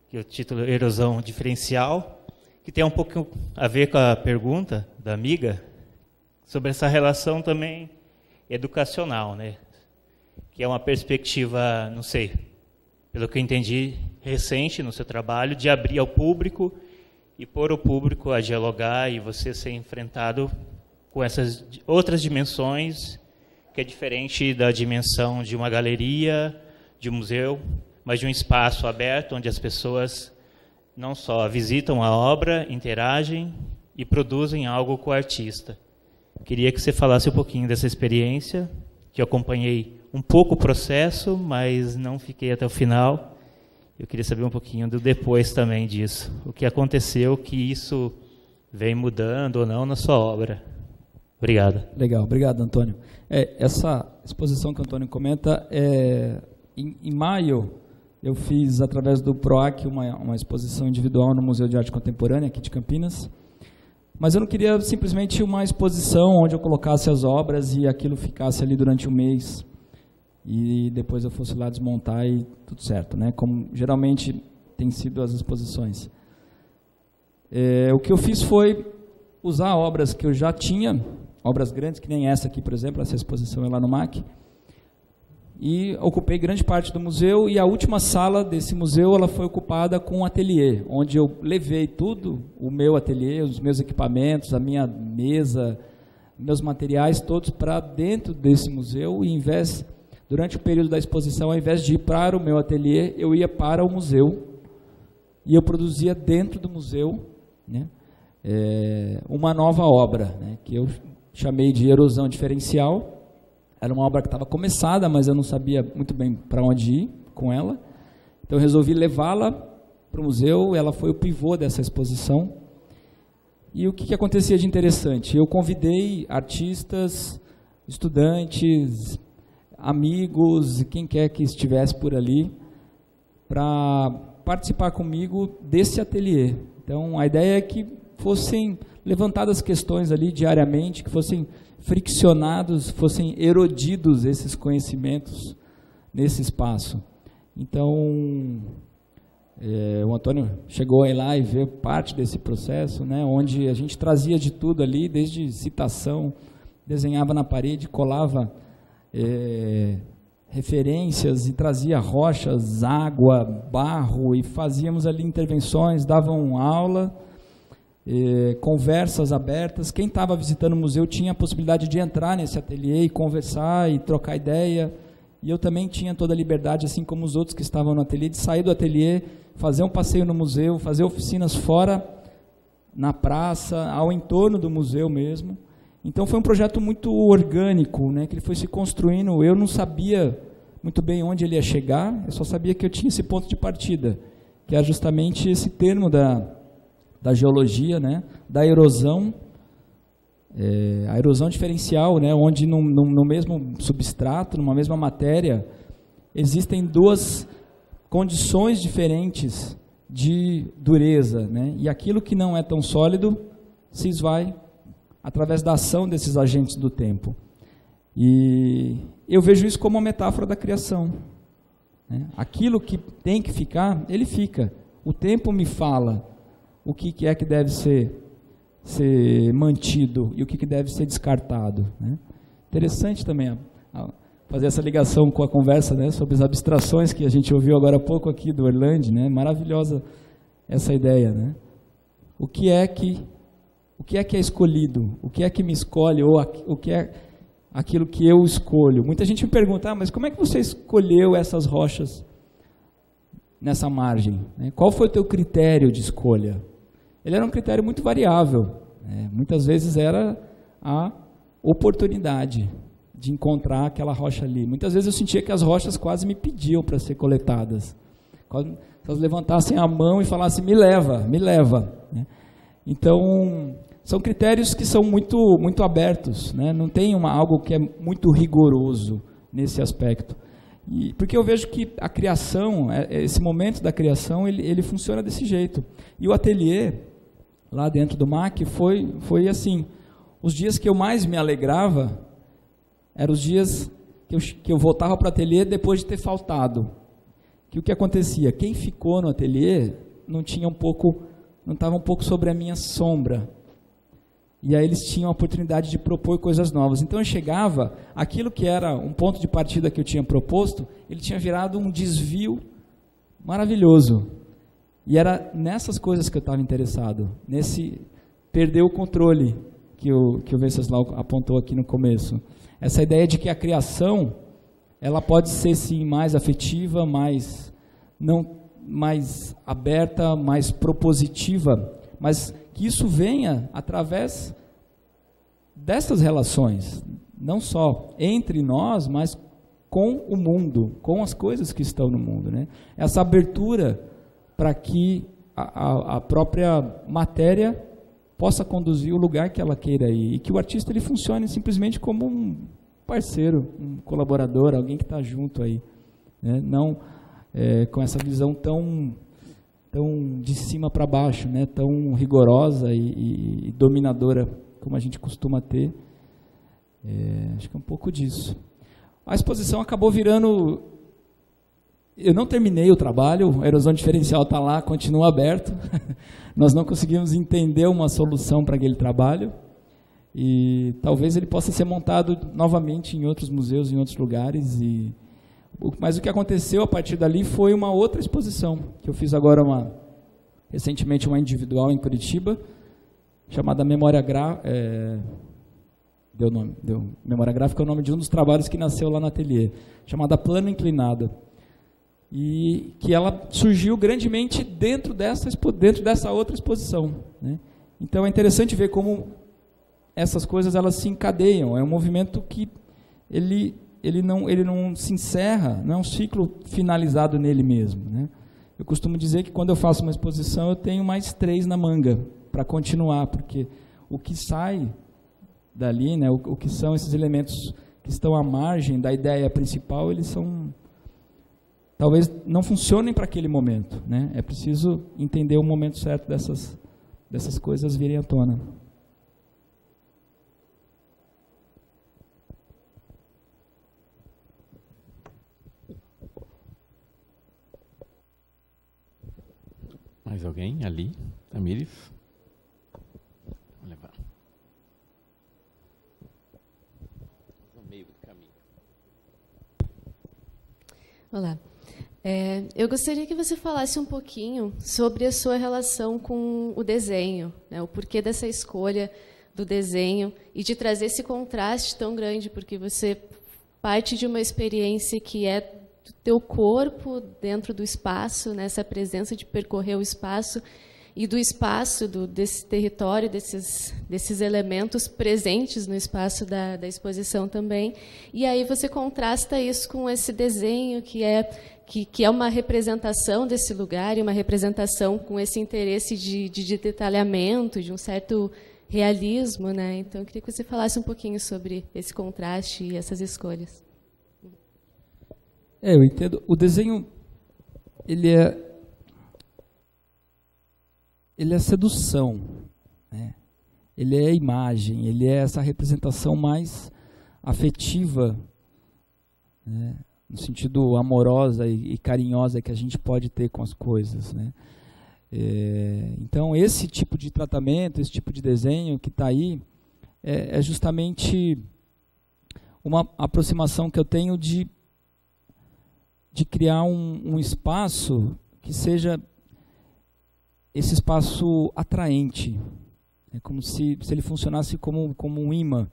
que é o título Erosão Diferencial, que tem um pouco a ver com a pergunta da amiga, sobre essa relação também educacional, né? Que é uma perspectiva, não sei, pelo que eu entendi, recente no seu trabalho, de abrir ao público e pôr o público a dialogar e você ser enfrentado com essas outras dimensões, que é diferente da dimensão de uma galeria, de um museu, mas de um espaço aberto onde as pessoas não só visitam a obra, interagem e produzem algo com o artista. Queria que você falasse um pouquinho dessa experiência, que eu acompanhei um pouco o processo, mas não fiquei até o final. Eu queria saber um pouquinho do depois também disso. O que aconteceu, que isso vem mudando ou não na sua obra. Obrigado. Legal, obrigado, Antônio. Essa exposição que o Antônio comenta, em maio, eu fiz, através do PROAC, uma exposição individual no Museu de Arte Contemporânea, aqui de Campinas. Mas eu não queria simplesmente uma exposição onde eu colocasse as obras e aquilo ficasse ali durante um mês e depois eu fosse lá desmontar e tudo certo, né? Como geralmente tem sido as exposições. O que eu fiz foi usar obras que eu já tinha, obras grandes, que nem essa aqui, por exemplo, essa exposição é lá no MAC, e ocupei grande parte do museu, e a última sala desse museu ela foi ocupada com um ateliê, onde eu levei tudo, o meu ateliê, os meus equipamentos, a minha mesa, meus materiais todos para dentro desse museu, e durante o período da exposição, ao invés de ir para o meu ateliê, eu ia para o museu, e eu produzia dentro do museu, né, uma nova obra, né, que eu chamei de Erosão Diferencial. Era uma obra que estava começada, mas eu não sabia muito bem para onde ir com ela. Então eu resolvi levá-la para o museu, ela foi o pivô dessa exposição. E o que acontecia de interessante? Eu convidei artistas, estudantes, amigos, quem quer que estivesse por ali, para participar comigo desse ateliê. Então a ideia é que fossem levantadas questões ali diariamente, que fossem friccionados, fossem erodidos esses conhecimentos nesse espaço. Então, o Antônio chegou aí lá e viu parte desse processo, né, onde a gente trazia de tudo ali, desde citação, desenhava na parede, colava referências e trazia rochas, água, barro, e fazíamos ali intervenções, davam aula, conversas abertas. Quem estava visitando o museu tinha a possibilidade de entrar nesse ateliê e conversar e trocar ideia, e eu também tinha toda a liberdade, assim como os outros que estavam no ateliê, de sair do ateliê, fazer um passeio no museu, fazer oficinas fora, na praça, ao entorno do museu mesmo. Então foi um projeto muito orgânico, né, que ele foi se construindo. Eu não sabia muito bem onde ele ia chegar, eu só sabia que eu tinha esse ponto de partida, que é justamente esse termo da geologia, né, da erosão, a erosão diferencial, né, onde no mesmo substrato, numa mesma matéria, existem duas condições diferentes de dureza, né, e aquilo que não é tão sólido se esvai através da ação desses agentes do tempo. E eu vejo isso como uma metáfora da criação, né? Aquilo que tem que ficar, ele fica. O tempo me fala o que é que deve ser mantido e o que deve ser descartado, né? Interessante também fazer essa ligação com a conversa, né, sobre as abstrações que a gente ouviu agora há pouco aqui do Erland, né? Maravilhosa essa ideia, né? O que é que é escolhido? O que é que me escolhe? Ou o que é aquilo que eu escolho? Muita gente me pergunta, mas como é que você escolheu essas rochas nessa margem, né? Qual foi o teu critério de escolha? Ele era um critério muito variável, né? Muitas vezes era a oportunidade de encontrar aquela rocha ali. Muitas vezes eu sentia que as rochas quase me pediam para ser coletadas. Quando elas levantassem a mão e falassem, me leva, né? Então, são critérios que são muito abertos, né? Não tem algo que é muito rigoroso nesse aspecto. Porque eu vejo que a criação, esse momento da criação, ele funciona desse jeito. E o ateliê, lá dentro do MAC, foi assim, os dias que eu mais me alegrava eram os dias que eu voltava para o ateliê depois de ter faltado. Que o que acontecia? Quem ficou no ateliê não estava um pouco sobre a minha sombra. E aí eles tinham a oportunidade de propor coisas novas. Então eu chegava, aquilo que era um ponto de partida que eu tinha proposto, ele tinha virado um desvio maravilhoso. E era nessas coisas que eu estava interessado, nesse perder o controle que o Venceslau apontou aqui no começo. Essa ideia de que a criação, ela pode ser sim mais afetiva, mais aberta, mais propositiva, mas que isso venha através dessas relações, não só entre nós, mas com o mundo, com as coisas que estão no mundo, né? Essa abertura para que a própria matéria possa conduzir o lugar que ela queira ir, e que o artista ele funcione simplesmente como um parceiro, um colaborador, alguém que está junto aí, né? Não com essa visão tão de cima para baixo, né? Tão rigorosa e dominadora como a gente costuma ter. Acho que é um pouco disso. A exposição acabou virando... Eu não terminei o trabalho, a erosão diferencial está lá, continua aberto. Nós não conseguimos entender uma solução para aquele trabalho. E talvez ele possa ser montado novamente em outros museus, em outros lugares. Mas o que aconteceu a partir dali foi uma outra exposição, que eu fiz agora recentemente uma individual em Curitiba, chamada Memória Gráfica. Memória Gráfica é o nome de um dos trabalhos que nasceu lá no ateliê, chamada Plano Inclinado. E que ela surgiu grandemente dentro dessa outra exposição, né? Então é interessante ver como essas coisas elas se encadeiam. É um movimento que ele não se encerra, não é um ciclo finalizado nele mesmo, né? Eu costumo dizer que quando eu faço uma exposição eu tenho mais 3 na manga para continuar, porque o que sai dali, né, o que são esses elementos que estão à margem da ideia principal, eles talvez não funcionem para aquele momento, né? É preciso entender o momento certo dessas coisas virem à tona. Mais alguém ali? Tamires? Vou levar. No meio do caminho. Olá. Eu gostaria que você falasse um pouquinho sobre a sua relação com o desenho, né? O porquê dessa escolha do desenho e de trazer esse contraste tão grande, porque você parte de uma experiência que é do teu corpo dentro do espaço, né? Essa presença de percorrer o espaço e do espaço, desse território, desses elementos presentes no espaço da exposição também. E aí você contrasta isso com esse desenho que é uma representação desse lugar e uma representação com esse interesse de detalhamento, de um certo realismo, né? Então, eu queria que você falasse um pouquinho sobre esse contraste e essas escolhas. Eu entendo. O desenho, ele é sedução, né? Ele é imagem, ele é essa representação mais afetiva, né? No sentido amorosa e carinhosa que a gente pode ter com as coisas, né? Então, esse tipo de tratamento, esse tipo de desenho que está aí, é justamente uma aproximação que eu tenho de criar um espaço que seja esse espaço atraente. É como se ele funcionasse como um imã,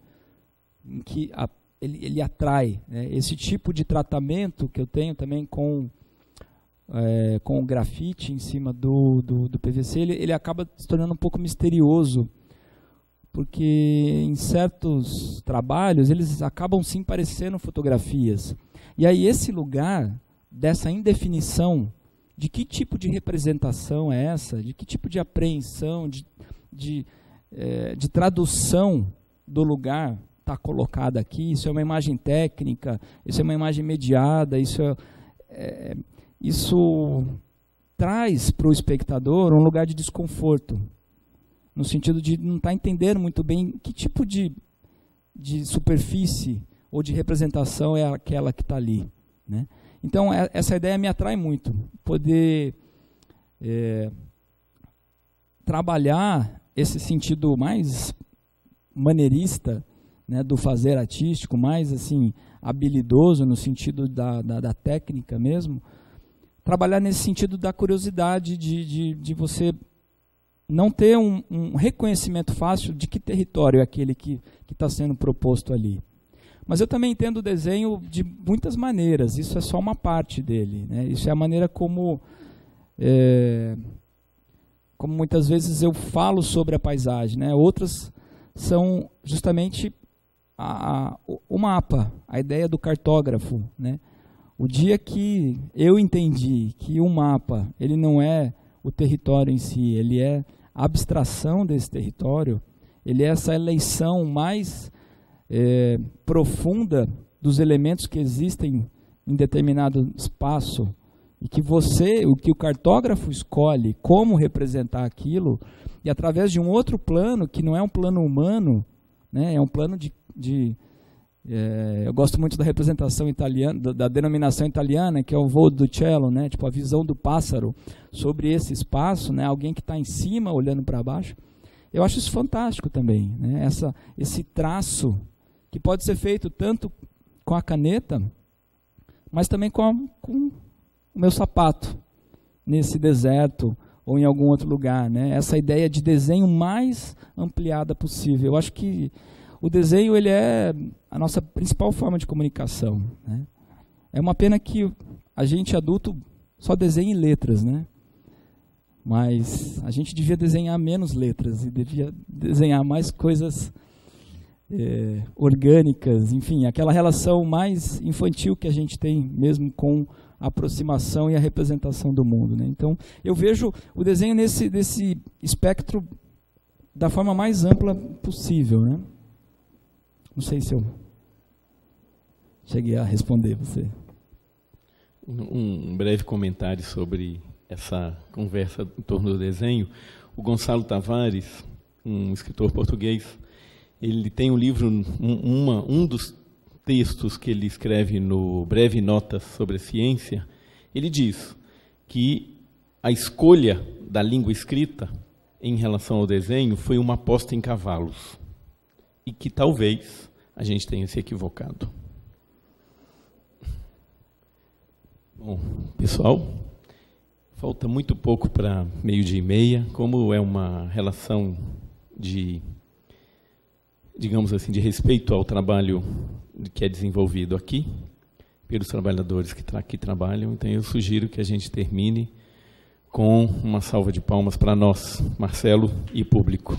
em que ele atrai, né? Esse tipo de tratamento que eu tenho também com o grafite em cima do PVC, ele acaba se tornando um pouco misterioso, porque em certos trabalhos eles acabam sim parecendo fotografias. E aí esse lugar dessa indefinição de que tipo de representação é essa, de que tipo de apreensão, de tradução do lugar está colocada aqui. Isso é uma imagem técnica, isso é uma imagem mediada, isso traz para o espectador um lugar de desconforto, no sentido de não estar entendendo muito bem que tipo de superfície ou de representação é aquela que está ali, né? Então, essa ideia me atrai muito, poder trabalhar esse sentido mais maneirista, né, do fazer artístico, mais assim, habilidoso no sentido da técnica mesmo, trabalhar nesse sentido da curiosidade de você não ter um reconhecimento fácil de que território é aquele que está sendo proposto ali. Mas eu também entendo o desenho de muitas maneiras, isso é só uma parte dele, né? Isso é a maneira como muitas vezes eu falo sobre a paisagem, né? Outras são justamente o mapa, a ideia do cartógrafo, né? O dia que eu entendi que o mapa, ele não é o território em si, ele é a abstração desse território, ele é essa eleição mais profunda dos elementos que existem em determinado espaço, e que o cartógrafo escolhe como representar aquilo, e através de um outro plano, que não é um plano humano, né, é um plano eu gosto muito da representação italiana, da denominação italiana, que é o volo do cielo, né, tipo a visão do pássaro sobre esse espaço, né, alguém que está em cima olhando para baixo. Eu acho isso fantástico também, né, esse traço que pode ser feito tanto com a caneta, mas também com o meu sapato, nesse deserto ou em algum outro lugar, né? Essa ideia de desenho mais ampliada possível. Eu acho que o desenho, ele é a nossa principal forma de comunicação, né? É uma pena que a gente adulto só desenha em letras, né? Mas a gente devia desenhar menos letras e devia desenhar mais coisas orgânicas, enfim, aquela relação mais infantil que a gente tem mesmo com a aproximação e a representação do mundo, né? Então, eu vejo o desenho nesse espectro da forma mais ampla possível, né? Não sei se eu cheguei a responder você. Um breve comentário sobre essa conversa em torno do desenho. O Gonçalo Tavares, um escritor português, ele tem um livro, um dos textos que ele escreve no Breve Notas sobre a Ciência, ele diz que a escolha da língua escrita em relação ao desenho foi uma aposta em cavalos e que talvez a gente tenha se equivocado. Bom, pessoal, falta muito pouco para 12:30, como é uma relação digamos assim, de respeito ao trabalho que é desenvolvido aqui, pelos trabalhadores que aqui trabalham. Então, eu sugiro que a gente termine com uma salva de palmas para nós, Marcelo e público.